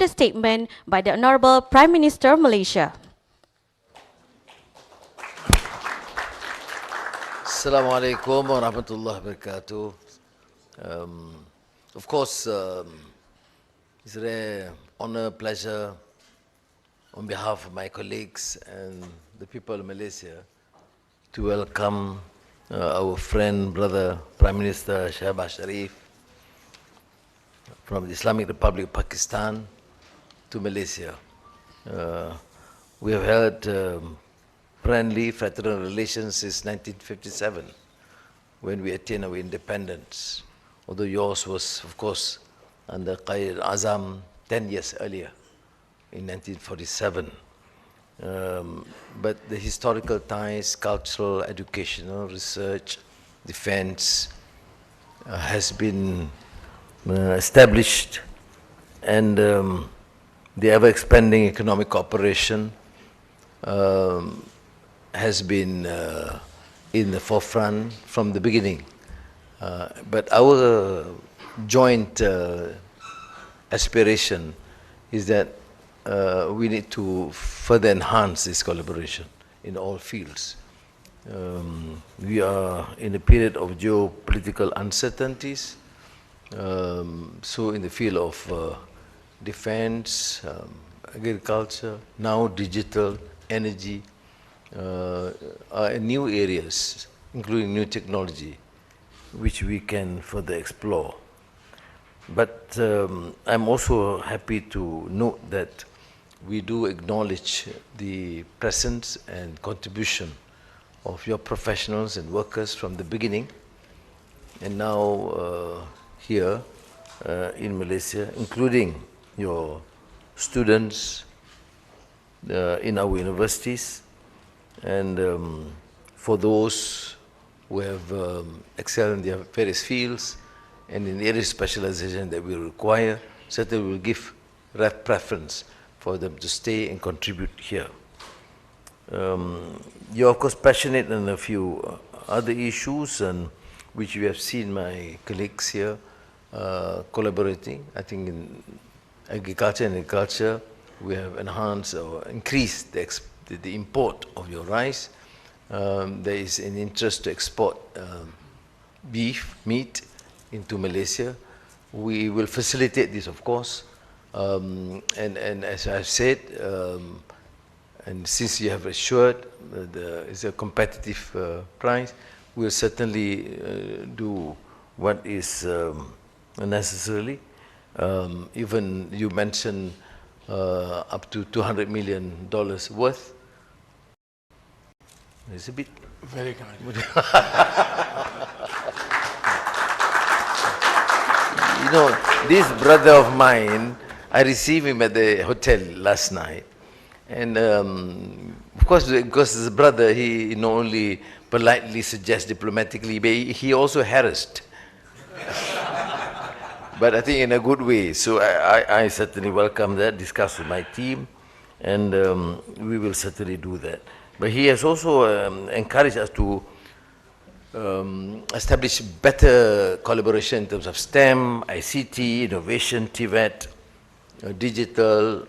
the statement by the Honorable Prime Minister of Malaysia. Assalamualaikum warahmatullahi wabarakatuh. Of course, it's a rare honor, pleasure on behalf of my colleagues and the people of Malaysia to welcome our friend, brother, Prime Minister Shahbaz Sharif from the Islamic Republic of Pakistan to Malaysia. We have held friendly, fraternal relations since 1957, when we attained our independence. Although yours was, of course, under Qaid Azam 10 years earlier, in 1947. But the historical ties, cultural, educational, research, defense has been established, and the ever-expanding economic cooperation has been in the forefront from the beginning. But our joint aspiration is that we need to further enhance this collaboration in all fields. We are in a period of geopolitical uncertainties. So in the field of defense, agriculture, now digital, energy, are new areas, including new technology, which we can further explore. But I'm also happy to note that we do acknowledge the presence and contribution of your professionals and workers from the beginning, and now here in Malaysia, including your students in our universities, and for those who have excelled in their various fields and in areas of specialization that we require, certainly we will give preference for them to stay and contribute here. You're of course passionate on a few other issues, and which we have seen my colleagues here collaborating. I think in agriculture and culture, we have enhanced or increased the import of your rice. There is an interest to export beef, meat into Malaysia. We will facilitate this, of course. And as I've said, and since you have assured it's a competitive price, we'll certainly do what is necessary. Even you mentioned up to $200 million worth. It's a bit very kind. You know, this brother of mine, I received him at the hotel last night, and of course, because his brother, he not only politely suggests diplomatically, but he also harassed. But I think in a good way. So I certainly welcome that, discuss with my team, and we will certainly do that. But he has also encouraged us to establish better collaboration in terms of STEM, ICT, innovation, TVET, digital,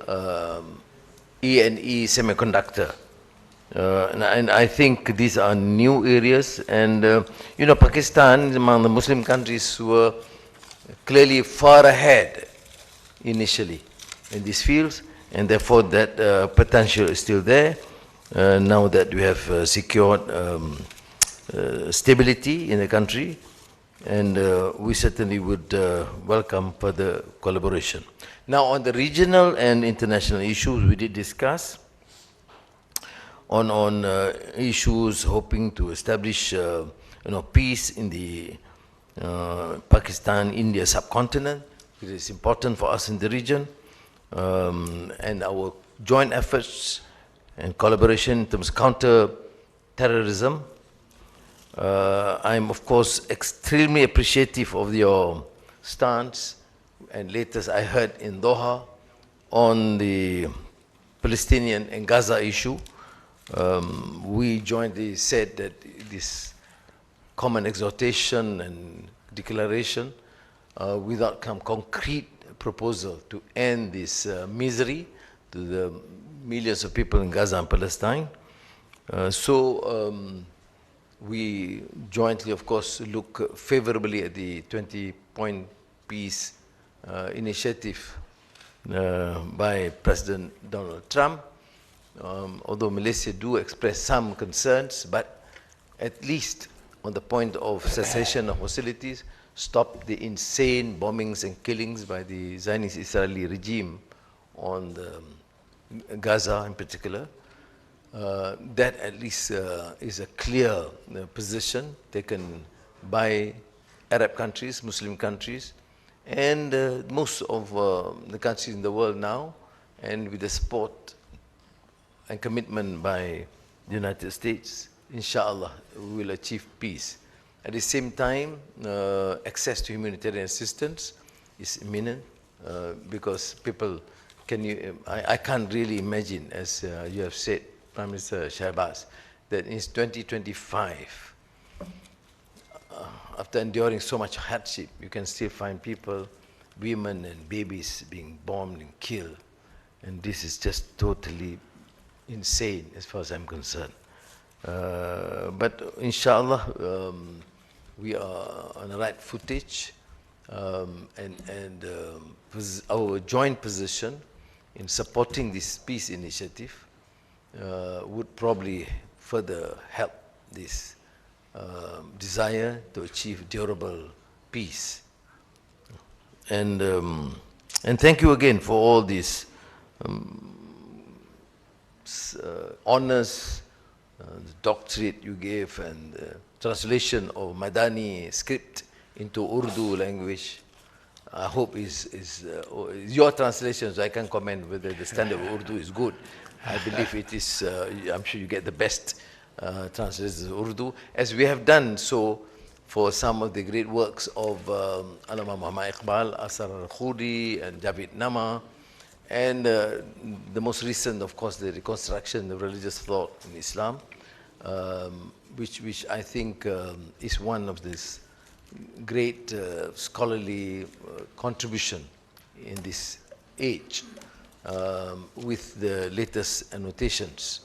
E&E, semiconductor. And I think these are new areas. And you know, Pakistan, among the Muslim countries, were clearly far ahead initially in these fields, and therefore that potential is still there. Now that we have secured stability in the country, and we certainly would welcome further collaboration. Now, on the regional and international issues, we did discuss on issues hoping to establish peace in the Pakistan-India subcontinent. It is important for us in the region, and our joint efforts and collaboration in terms of counter-terrorism. I'm of course extremely appreciative of your stance, and latest I heard in Doha on the Palestinian and Gaza issue. We jointly said that this common exhortation and declaration without some concrete proposal to end this misery to the millions of people in Gaza and Palestine. We jointly, of course, look favorably at the 20-point peace initiative by President Donald Trump. Although Malaysia do express some concerns, but at least on the point of cessation of hostilities, stop the insane bombings and killings by the Zionist Israeli regime on Gaza in particular. That at least is a clear position taken by Arab countries, Muslim countries, and most of the countries in the world now, and with the support and commitment by the United States, inshallah, we will achieve peace. At the same time, access to humanitarian assistance is imminent because people, I can't really imagine, as you have said, Prime Minister Shahbaz, that in 2025, after enduring so much hardship, you can still find people, women and babies being bombed and killed. And this is just totally insane as far as I'm concerned. But inshallah, we are on the right footage, and our joint position in supporting this peace initiative would probably further help this desire to achieve durable peace. And thank you again for all these honors, the doctorate you gave, and translation of Madani script into Urdu language. I hope is your translation, so I can comment whether the standard of Urdu is good. I believe it is, I'm sure you get the best translations of Urdu, as we have done so for some of the great works of Allama Muhammad Iqbal, Asar al-Khudi, and Javid Nama, and the most recent, of course, the reconstruction of religious thought in Islam, which I think is one of this great scholarly contribution in this age, with the latest annotations.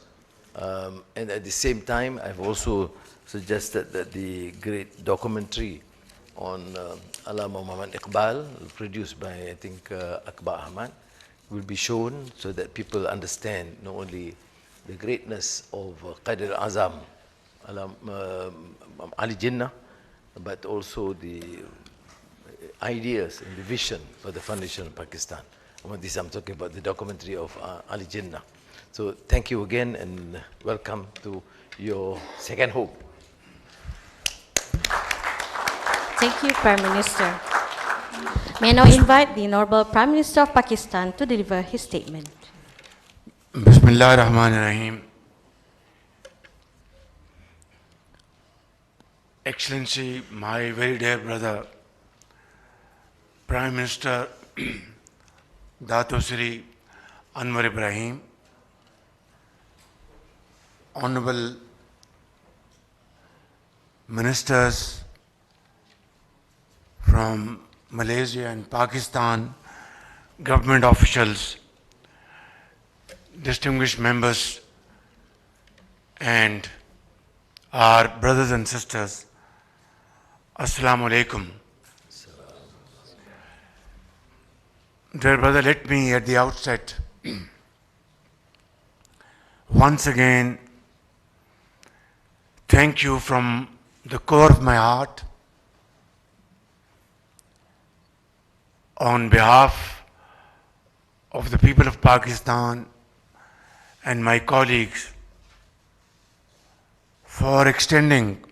And at the same time, I've also suggested that the great documentary on Allama Muhammad Iqbal, produced by, I think, Akbar Ahmad, will be shown so that people understand not only the greatness of Qaid al-Azam, Ali Jinnah, but also the ideas and the vision for the foundation of Pakistan. This I'm talking about the documentary of Ali Jinnah. So thank you again, and welcome to your second home. Thank you, Prime Minister. May I now invite the Honorable Prime Minister of Pakistan to deliver his statement. Bismillah ar-Rahman ar-Rahim. Excellency, my very dear brother, Prime Minister Dato Sri Anwar Ibrahim, Honorable Ministers from Malaysia and Pakistan, government officials, distinguished members, and our brothers and sisters, Assalamu alaikum. Dear brother, let me at the outset once again thank you from the core of my heart on behalf of the people of Pakistan and my colleagues for extending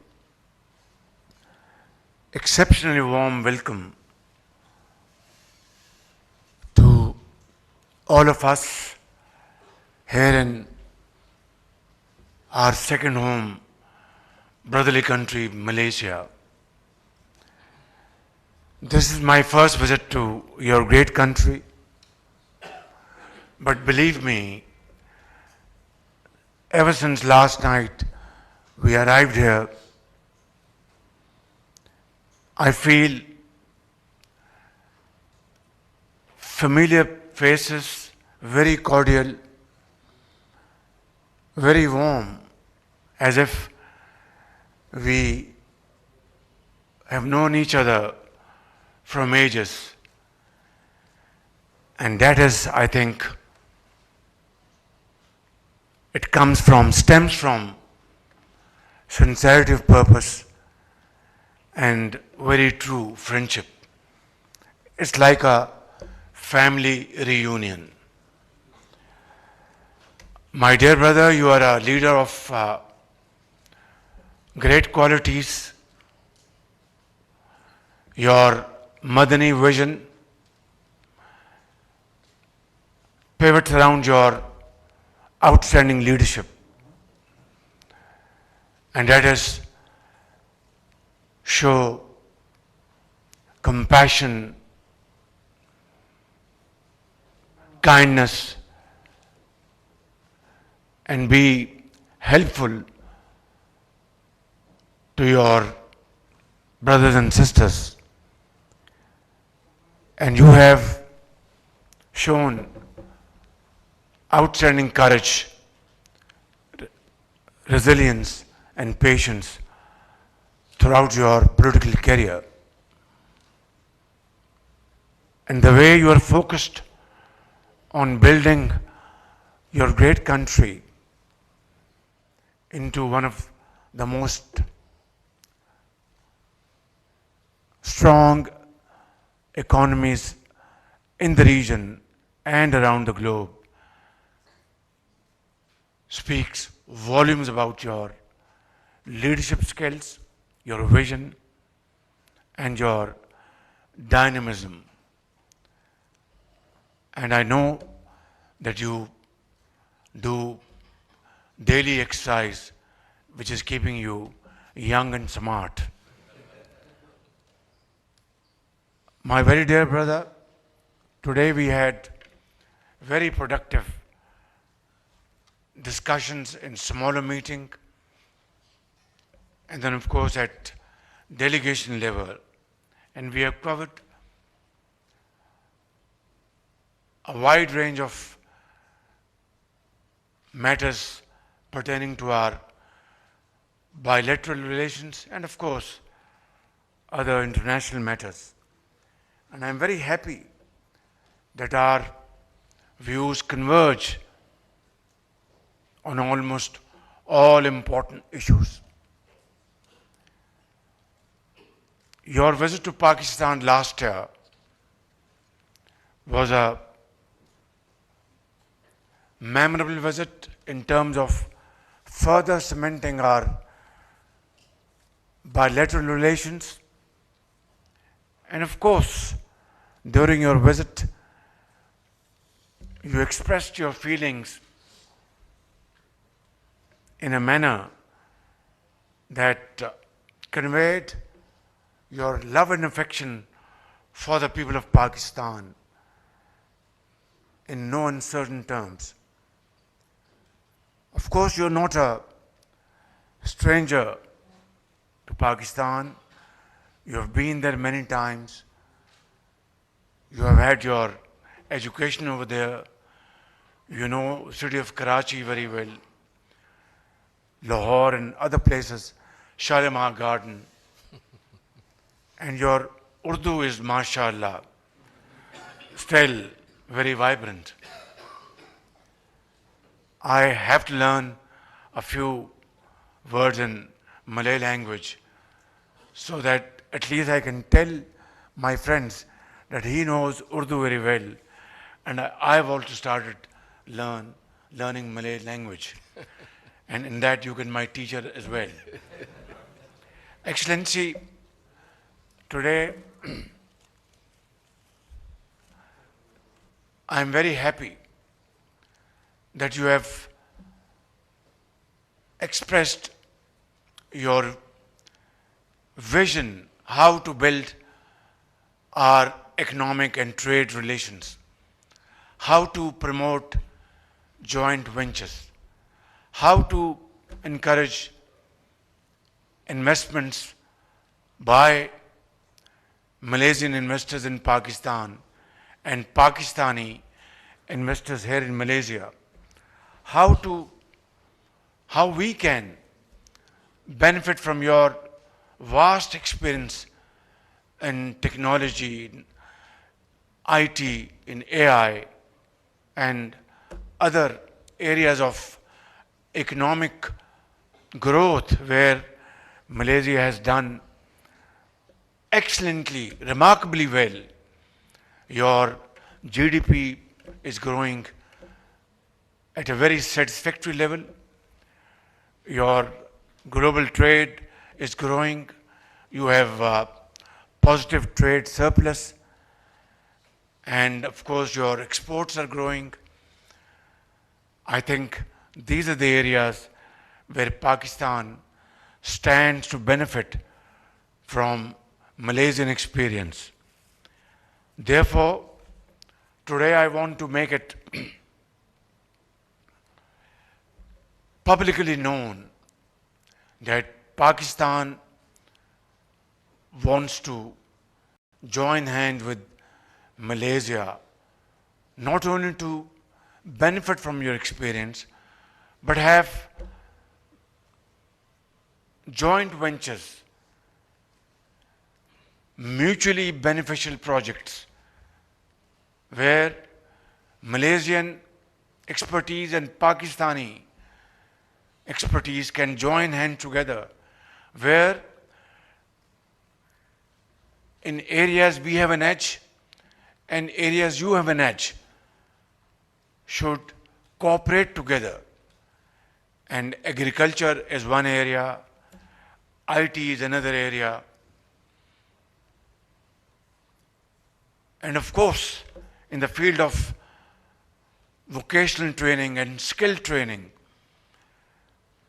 exceptionally warm welcome to all of us here in our second home, brotherly country, Malaysia. This is my first visit to your great country, but believe me, ever since last night we arrived here, familiar faces, very cordial, very warm, as if we have known each other from ages. And that is, I think, it stems from sincerity of purpose and very true friendship. It's like a family reunion. My dear brother, you are a leader of great qualities. Your Madani vision pivots around your outstanding leadership. And that is show compassion, kindness, and be helpful to your brothers and sisters. And you have shown outstanding courage, resilience, and patience throughout your political career. And the way you are focused on building your great country into one of the most strong economies in the region and around the globe speaks volumes about your leadership skills, your vision, and your dynamism. And I know that you do daily exercise, which is keeping you young and smart. My very dear brother, today we had very productive discussions in smaller meeting, and then of course at delegation level. And we have covered a wide range of matters pertaining to our bilateral relations and of course other international matters. And I'm very happy that our views converge on almost all important issues. Your visit to Pakistan last year was a memorable visit in terms of further cementing our bilateral relations. And of course, during your visit, you expressed your feelings in a manner that conveyed your love and affection for the people of Pakistan in no uncertain terms. Of course, you're not a stranger to Pakistan. You have been there many times. You have had your education over there. You know city of Karachi very well, Lahore and other places, Shalimar Garden. And your Urdu is, mashallah, still very vibrant. I have to learn a few words in Malay language so that at least I can tell my friends that he knows Urdu very well. And I've also started learning Malay language. And in that you can my teacher as well. Excellency, today I am very happy that you have expressed your vision how to build our economic and trade relations, how to promote joint ventures, how to encourage investments by Malaysian investors in Pakistan and Pakistani investors here in Malaysia, how we can benefit from your vast experience in technology, in IT, in AI, and other areas of economic growth where Malaysia has done excellently, remarkably well. Your GDP is growing at a very satisfactory level. Your global trade is growing. You have positive trade surplus. And of course, your exports are growing. I think these are the areas where Pakistan stands to benefit from Malaysian experience. Therefore, today I want to make it publicly known that Pakistan wants to join hands with Malaysia, not only to benefit from your experience, but have joint ventures, mutually beneficial projects, where Malaysian expertise and Pakistani expertise can join hands together, where in areas we have an edge and areas you have an edge should cooperate together. And agriculture is one area, IT is another area, and of course in the field of vocational training and skill training,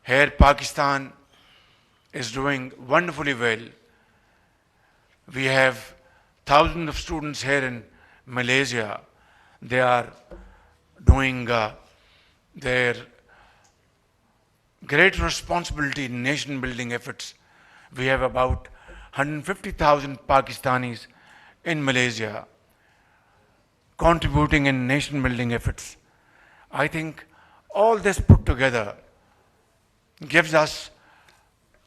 here Pakistan is doing wonderfully well. We have thousands of students here in Malaysia. They are doing their great responsibility in nation building efforts. We have about 150,000 Pakistanis in Malaysia contributing in nation building efforts. I think all this put together gives us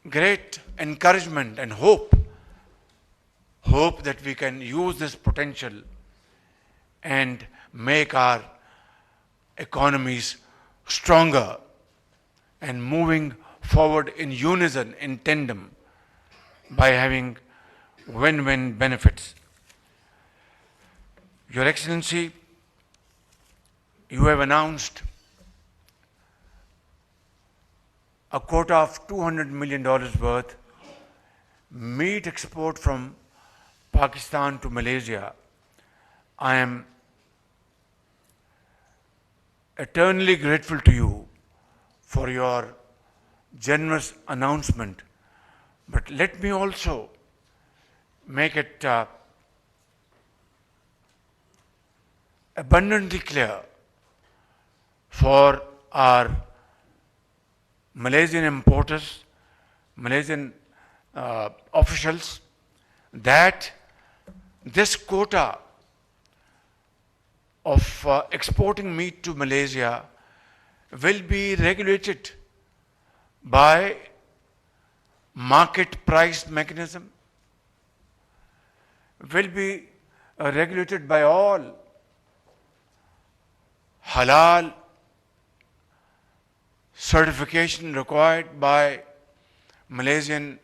great encouragement and hope that we can use this potential and make our economies stronger and moving forward in unison, in tandem, by having win-win benefits. Your Excellency, you have announced a quota of $200 million worth meat export from Pakistan to Malaysia. I am eternally grateful to you for your generous announcement. But let me also make it abundantly clear for our Malaysian importers, Malaysian officials, that this quota of exporting meat to Malaysia will be regulated by market price mechanism, will be regulated by all halal certification required by Malaysian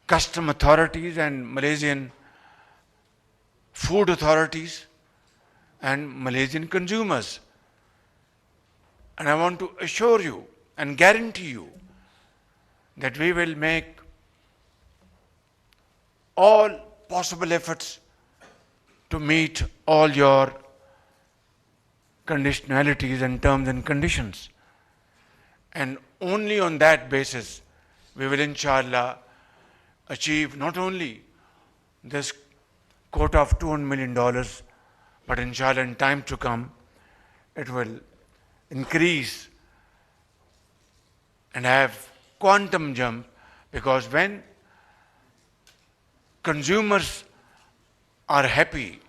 custom authorities and Malaysian food authorities and Malaysian consumers. And I want to assure you and guarantee you that we will make all possible efforts to meet all your conditionalities and terms and conditions. And only on that basis we will inshallah achieve not only this quota of $200 million, but inshallah in time to come it will increase and have quantum jump, because when consumers are happy,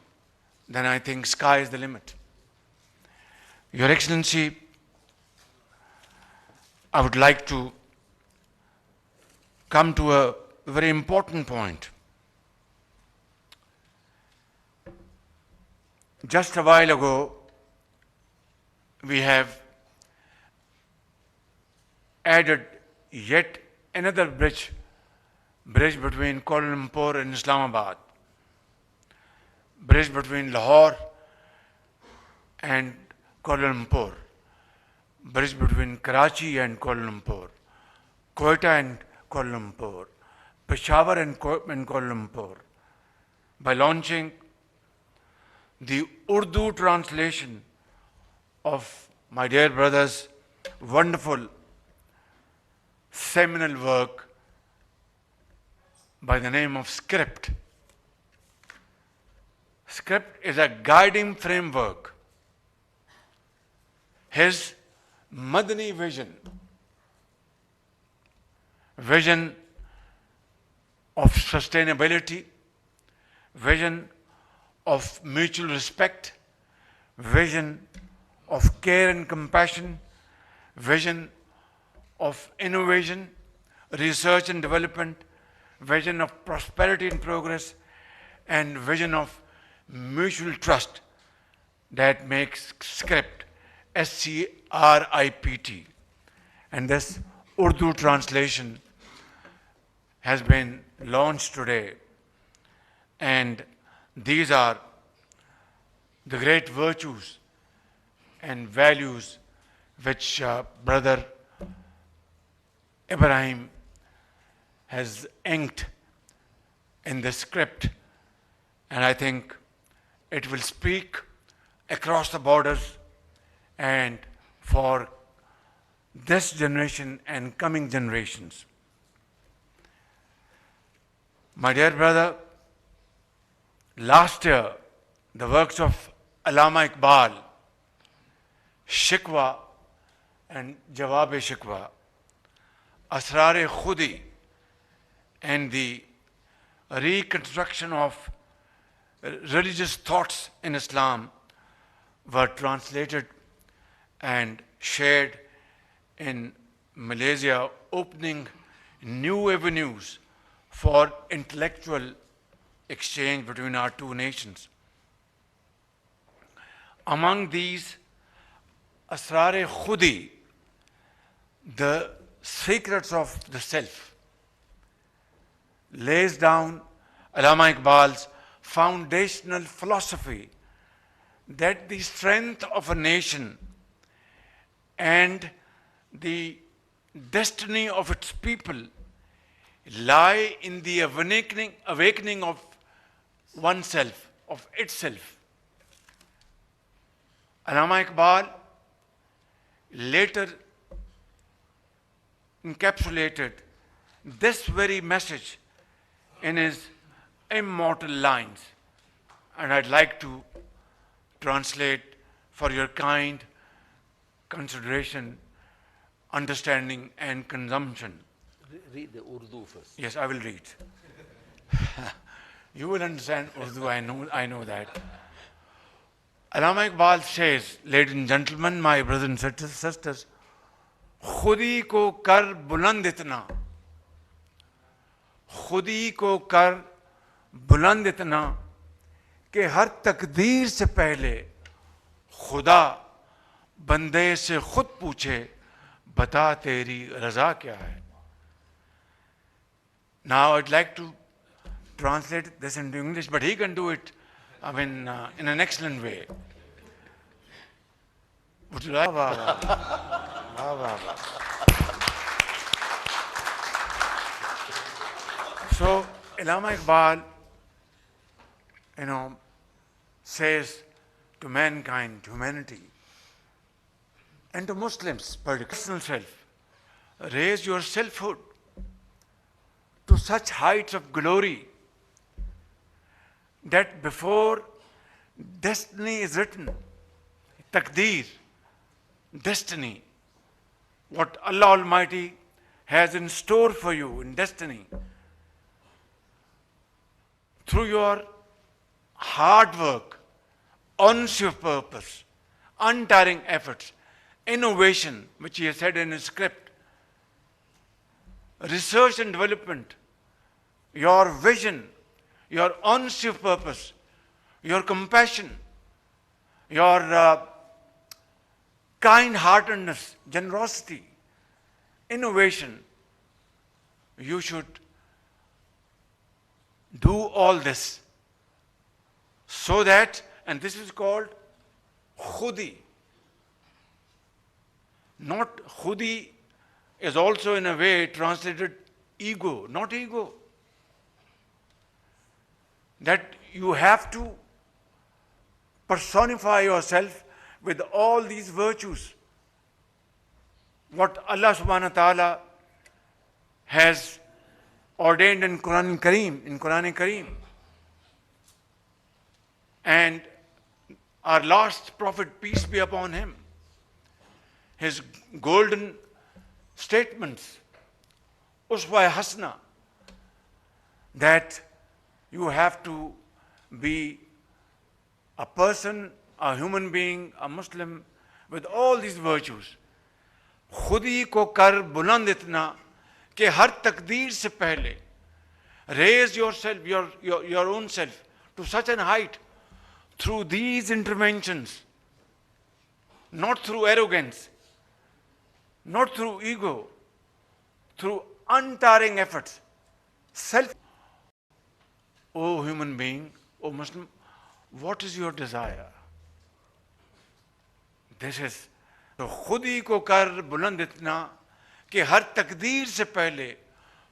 then I think sky is the limit. Your Excellency, I would like to come to a very important point. Just a while ago, we have added yet another bridge between Kuala Lumpur and Islamabad, bridge between Lahore and Kuala Lumpur, bridge between Karachi and Kuala Lumpur, Quetta and Kuala Lumpur, Peshawar and Kuala Lumpur, by launching the Urdu translation of my dear brother's wonderful seminal work by the name of Script. Script is a guiding framework. His Madani vision of sustainability, vision of mutual respect, vision of care and compassion, vision of innovation, research and development, vision of prosperity and progress, and vision of mutual trust that makes Script, SCRIPT. And this Urdu translation has been launched today. And these are the great virtues and values which Brother Ibrahim has inked in the script, and I think it will speak across the borders and for this generation and coming generations. My dear brother, last year, the works of Allama Iqbal, Shikwa and Jawab-e-Shikwa, Asrar-e-Khudi, and the reconstruction of religious thoughts in Islam were translated and shared in Malaysia, opening new avenues for intellectual exchange between our two nations. Among these, Asrar-e-Khudi, the secrets of the self, lays down Allama Iqbal's foundational philosophy that the strength of a nation and the destiny of its people lie in the awakening of oneself, of itself. Allama Iqbal later encapsulated this very message in his immortal lines, and I'd like to translate for your kind consideration, understanding and consumption. Read the Urdu first. Yes, I will read. You will understand Urdu, I know that. Allama Iqbal says, ladies and gentlemen, my brothers and sisters, khudi ko kar buland itna, khudi ko kar buland itna, कि हर तकदीर से पहले खुदा बंदे से खुद पूछे बता तेरी रजा क्या है. Now I'd like to translate this into English, but he can do it, I mean, in an excellent way. Would you like? So, Allama Iqbal, says to mankind, to humanity, and to Muslims, personal self, raise your selfhood to such heights of glory that before destiny is written, taqdeer, destiny, what Allah Almighty has in store for you in destiny, through your hard work, honesty of purpose, untiring efforts, innovation, which he has said in his script, research and development, your vision, your honesty of purpose, your compassion, your kind-heartedness, generosity, innovation. You should do all this so that, and this is called khudi. Not khudi is also in a way translated ego, not ego. That you have to personify yourself with all these virtues. What Allah subhanahu wa ta'ala has ordained in Quran Kareem. And our last prophet, peace be upon him, his golden statements, uswa hasna, that you have to be a person, a human being, a Muslim with all these virtues. खुदी को कर बुलंद इतना कि हर तकदीर से पहले raise yourself, your own self to such an height through these interventions, not through arrogance, not through ego, through untiring efforts, self. O human being, O Muslim, what is your desire? This is तो खुदी को कर बुलंद इतना कि हर तकदीर से पहले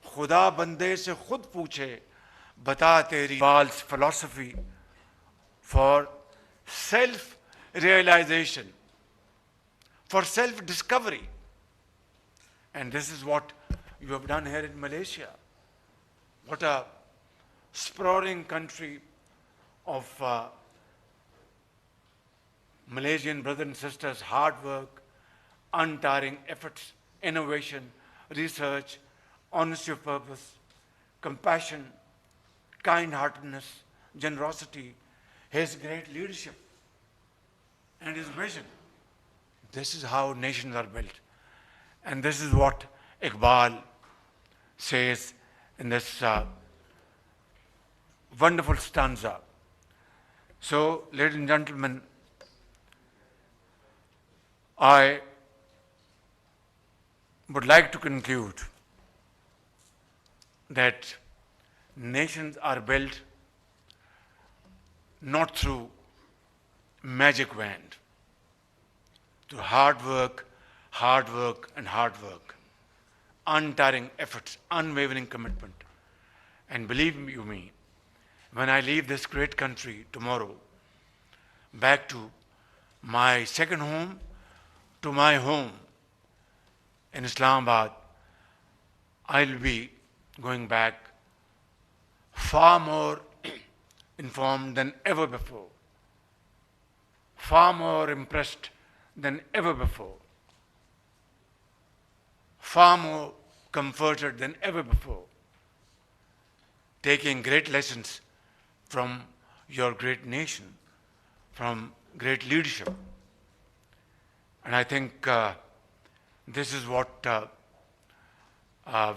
खुदा बंदे से खुद पूछे बता तेरी बाल्स philosophy for self realization, for self discovery. And this is what you have done here in Malaysia. What a sprawling country of Malaysian brothers and sisters, hard work, untiring efforts, innovation, research, honesty of purpose, compassion, kind-heartedness, generosity, his great leadership, and his vision. This is how nations are built. And this is what Iqbal says in this wonderful stanza. So, ladies and gentlemen, I would like to conclude that nations are built not through magic wand, through hard work, and hard work, untiring efforts, unwavering commitment. And believe you me, when I leave this great country tomorrow, back to my second home, to my home in Islamabad, I'll be going back far more informed than ever before, far more impressed than ever before, far more comforted than ever before, taking great lessons from your great nation, from great leadership. And I think this is what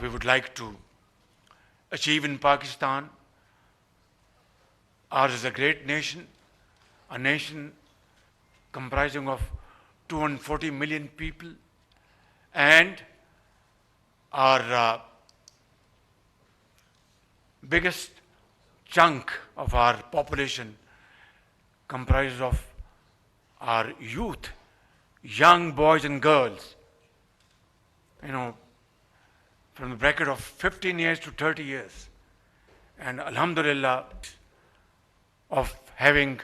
we would like to achieve in Pakistan. Ours is a great nation, a nation comprising of 240 million people, and our biggest chunk of our population comprises of our youth, young boys and girls, from the bracket of 15 years to 30 years. And alhamdulillah, of having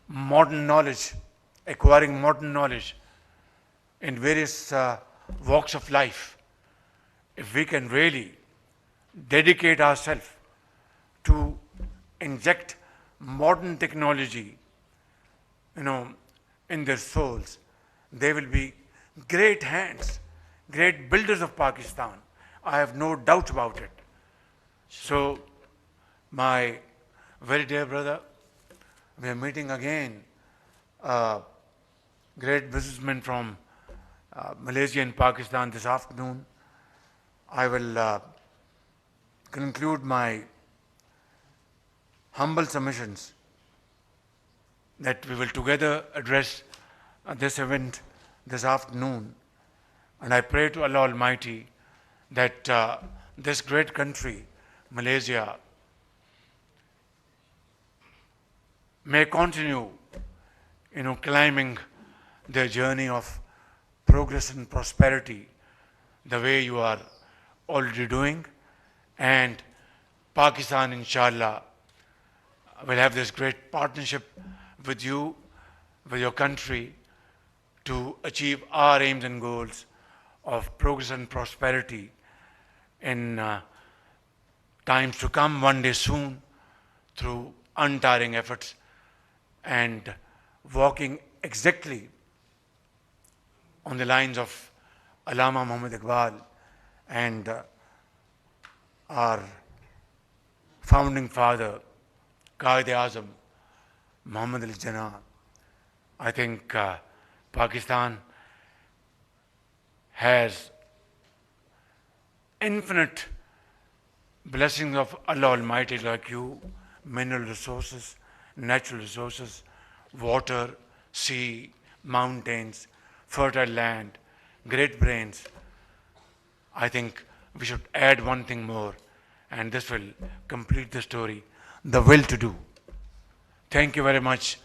modern knowledge, acquiring modern knowledge in various walks of life, if we can really dedicate ourselves to inject modern technology, in their souls, they will be great hands, great builders of Pakistan. I have no doubt about it. So, my very dear brother, we are meeting again a great businessman from Malaysia and Pakistan this afternoon. I will conclude my humble submissions that we will together address this event this afternoon. And I pray to Allah Almighty that this great country, Malaysia, may continue, climbing their journey of progress and prosperity the way you are already doing. And Pakistan, inshallah, will have this great partnership with you, with your country, to achieve our aims and goals of progress and prosperity in times to come, one day soon, through untiring efforts and walking exactly on the lines of Allama Muhammad Iqbal and our founding father, Qaid-e-Azam, Muhammad al-Jinnah. I think Pakistan has infinite blessings of Allah Almighty like you, mineral resources, natural resources, water, sea, mountains, fertile land, great brains. I think we should add one thing more, and this will complete the story: the will to do. Thank you very much.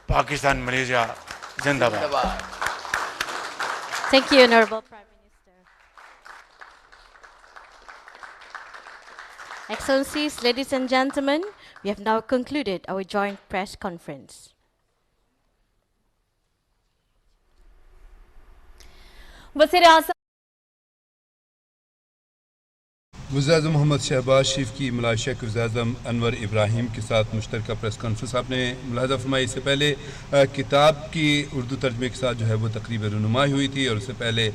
Pakistan, Malaysia, Zindabad. Thank you, Honorable Prime Minister. Excellencies, ladies and gentlemen, we have now concluded our joint press conference. वज़ीर-ए-आज़म वज़ीर-ए-आज़म मोहम्मद शहबाज शरीफ की Malaysia के वज़ीर-ए-आज़म अनवर इब्राहिम के साथ मुश्तरका press conference आपने मुलाहज़ा फरमाई। इससे पहले किताब की उर्दू तर्जमे के साथ जो है वो तकरीब रुनुमाई हुई थी, और उससे पहले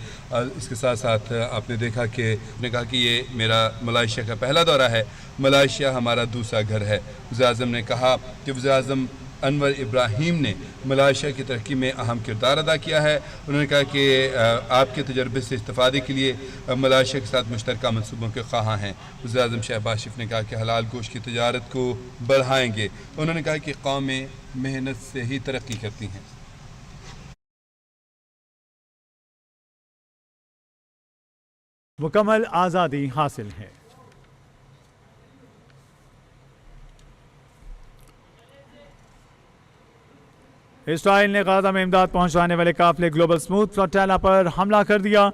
इसके साथ साथ आपने देखा कि उसने कहा कि ये मेरा मलेशिया का पहला दौरा है, मलेशिया हमारा दूसरा घर है। वज़ीर-ए-आज़म ने कहा कि वज़ीर-ए-आज़म अनवर इब्राहिम ने मलेशिया की तरक्की में अहम किरदार अदा किया है। उन्होंने कहा कि आपके तजर्बे से इस्तेफादे के लिए मलेशिया के साथ मुश्तरका मनसूबों के ख़्वाह हैं। वज़ीर-ए-आज़म शहबाज शरीफ ने कहा कि हलाल गोश्त की तजारत को बढ़ाएंगे। उन्होंने कहा कि कौमें मेहनत से ही तरक्की करती हैं। मुकम्मल आज़ादी हासिल है। इसराइल ने गाज़ा में इमदाद पहुंचाने वाले काफिले ग्लोबल स्मूथ फ्लोटेला पर हमला कर दिया।